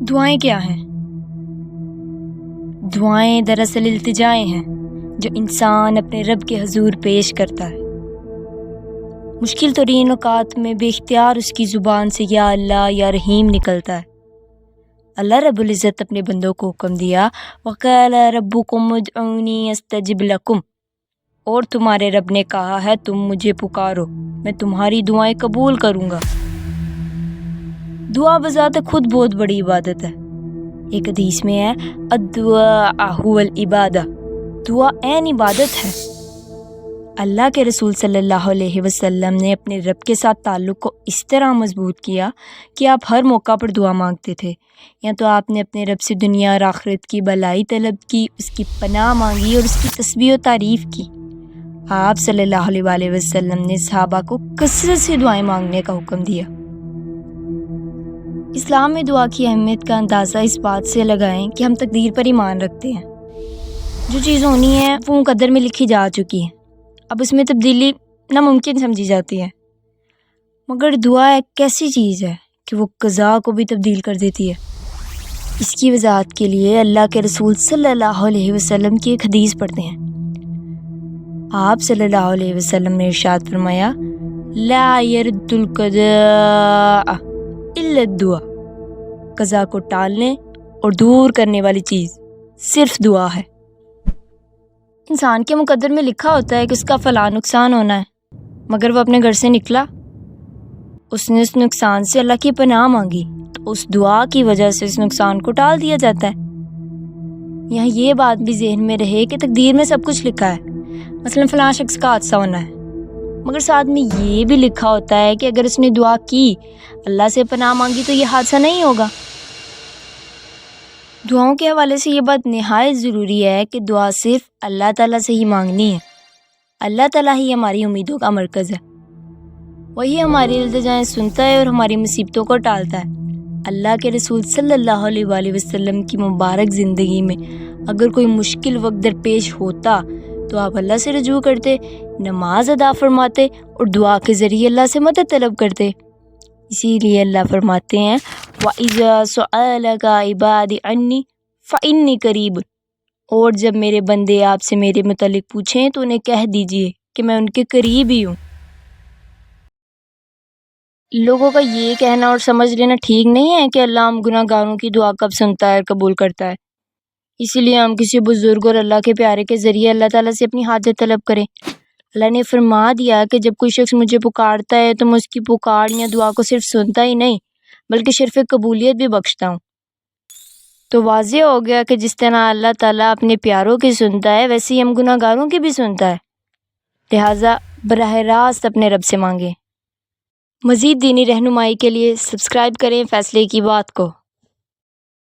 دعائیں کیا ہیں؟ دعائیں دراصل التجائیں ہیں جو انسان اپنے رب کے حضور پیش کرتا ہے۔ مشکل ترین اوقات میں بے اختیار اس کی زبان سے یا اللہ یا رحیم نکلتا ہے۔ اللہ رب العزت اپنے بندوں کو حکم دیا وَقَالَ رَبُّكُمُ ادْعُونِي أَسْتَجِبْ لَكُمْ، اور تمہارے رب نے کہا ہے تم مجھے پکارو میں تمہاری دعائیں قبول کروں گا۔ دعا بذات خود بہت بڑی عبادت ہے۔ ایک حدیث میں ہے الدعاء هو العبادہ، دعا عین عبادت ہے۔ اللہ کے رسول صلی اللہ علیہ وسلم نے اپنے رب کے ساتھ تعلق کو اس طرح مضبوط کیا کہ آپ ہر موقع پر دعا مانگتے تھے، یا تو آپ نے اپنے رب سے دنیا اور آخرت کی بھلائی طلب کی، اس کی پناہ مانگی اور اس کی تسبیح و تعریف کی۔ آپ صلی اللہ علیہ وآلہ وسلم نے صحابہ کو کثرت سے دعائیں مانگنے کا حکم دیا۔ اسلام میں دعا کی اہمیت کا اندازہ اس بات سے لگائیں کہ ہم تقدیر پر ایمان رکھتے ہیں۔ جو چیز ہونی ہے وہ مقدر میں لکھی جا چکی ہے، اب اس میں تبدیلی ناممکن سمجھی جاتی ہے، مگر دعا ایک ایسی چیز ہے کہ وہ قضا کو بھی تبدیل کر دیتی ہے۔ اس کی وضاحت کے لیے اللہ کے رسول صلی اللہ علیہ وسلم کی ایک حدیث پڑھتے ہیں۔ آپ صلی اللہ علیہ وسلم نے ارشاد فرمایا لا يرد القضاء الا الدعاء، قضا کو ٹالنے اور دور کرنے والی چیز صرف دعا ہے۔ انسان کے مقدر میں لکھا ہوتا ہے کہ اس کا فلاں نقصان ہونا ہے، مگر وہ اپنے گھر سے نکلا، اس نے اس نقصان سے اللہ کی پناہ مانگی تو اس دعا کی وجہ سے اس نقصان کو ٹال دیا جاتا ہے۔ یہاں یہ بات بھی ذہن میں رہے کہ تقدیر میں سب کچھ لکھا ہے، مثلا فلاں شخص کا حادثہ ہونا ہے، مگر ساتھ میں یہ بھی لکھا ہوتا ہے کہ اگر اس نے دعا کی، اللہ سے پناہ مانگی تو یہ حادثہ نہیں ہوگا۔ دعاؤں کے حوالے سے یہ بات نہایت ضروری ہے کہ دعا صرف اللہ تعالیٰ سے ہی مانگنی ہے۔ اللہ تعالیٰ ہی ہماری امیدوں کا مرکز ہے، وہی ہماری التجائیں سنتا ہے اور ہماری مصیبتوں کو ٹالتا ہے۔ اللہ کے رسول صلی اللہ علیہ وآلہ وسلم کی مبارک زندگی میں اگر کوئی مشکل وقت درپیش ہوتا تو آپ اللہ سے رجوع کرتے، نماز ادا فرماتے اور دعا کے ذریعے اللہ سے مدد طلب کرتے۔ اسی لیے اللہ فرماتے ہیں وَإِذَا سَأَلَكَ عِبَادِي عَنِّي فَإِنِّي قَرِيبٌ، اور جب میرے بندے آپ سے میرے متعلق پوچھیں تو انہیں کہہ دیجئے کہ میں ان کے قریب ہی ہوں۔ لوگوں کا یہ کہنا اور سمجھ لینا ٹھیک نہیں ہے کہ اللہ ہم گناہ گاروں کی دعا کب سنتا ہے اور قبول کرتا ہے، اسی لیے ہم کسی بزرگ اور اللہ کے پیارے کے ذریعے اللہ تعالیٰ سے اپنی حاجت طلب کریں۔ اللہ نے فرما دیا کہ جب کوئی شخص مجھے پکارتا ہے تو میں اس کی پکار یا دعا کو صرف سنتا ہی نہیں بلکہ شرف قبولیت بھی بخشتا ہوں۔ تو واضح ہو گیا کہ جس طرح اللہ تعالیٰ اپنے پیاروں کی سنتا ہے ویسے ہی ہم گناہ گاروں کی بھی سنتا ہے، لہٰذا براہ راست اپنے رب سے مانگیں۔ مزید دینی رہنمائی کے لیے سبسکرائب کریں فیصلے کی بات کو۔